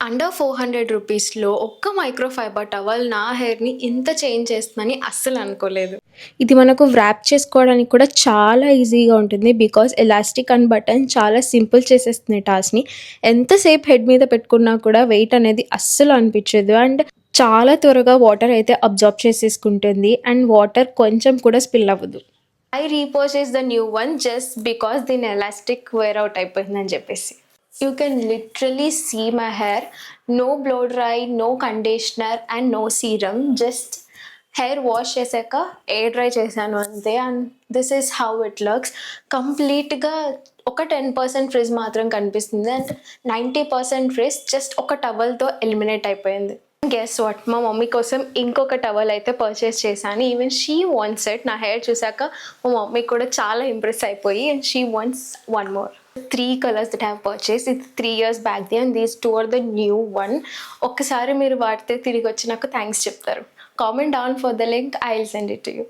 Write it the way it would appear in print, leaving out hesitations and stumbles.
Under 400 రూపీస్‌లో ఒక్క micro fibre towel నా హెయిర్‌ని ఇంత చేంజ్ చేస్తుందని అస్సలు అనుకోలేదు. ఇది మనకు వ్రాప్ చేసుకోవడానికి కూడా చాలా ఈజీగా ఉంటుంది. బికాజ్ ఎలాస్టిక్ అండ్ బటన్ చాలా సింపుల్ చేసేస్తుంది టాస్క్‌ని. ఎంతసేపు హెడ్ మీద పెట్టుకున్నా కూడా వెయిట్ అనేది అస్సలు అనిపించదు. అండ్ చాలా త్వరగా వాటర్ అయితే అబ్జార్బ్ చేసేసుకుంటుంది. అండ్ వాటర్ కొంచెం కూడా స్పిల్ అవ్వదు. I repurchase the new one just because దీని ఎలాస్టిక్ వేర్ అవుట్ అయిపోయిందని చెప్పేసి. You can literally see my hair. No blow dry, no conditioner and no serum. Just hair wash చేసాక air dry చేశాను అంతే. And this is how it looks. కంప్లీట్గా ఒక 10% fridge మాత్రం కనిపిస్తుంది. అండ్ 90% ఫ్రిజ్ జస్ట్ ఒక టవల్తో ఎలిమినేట్ అయిపోయింది. గెస్ వాట్, మా మమ్మీ కోసం ఇంకొక టవల్ అయితే పర్చేస్ చేశాను. Even she wants it. నా హెయిర్ చూసాక మా మమ్మీ కూడా చాలా ఇంప్రెస్ అయిపోయి and she wants one more. 3 colors that I have purchased. It's 3 years back then and these 2 are the new one. ఒక్కసారి మీరు వాడితే తిరిగి వచ్చి నాకు థ్యాంక్స్ చెప్తారు. Comment down for the link. I'll send it to you.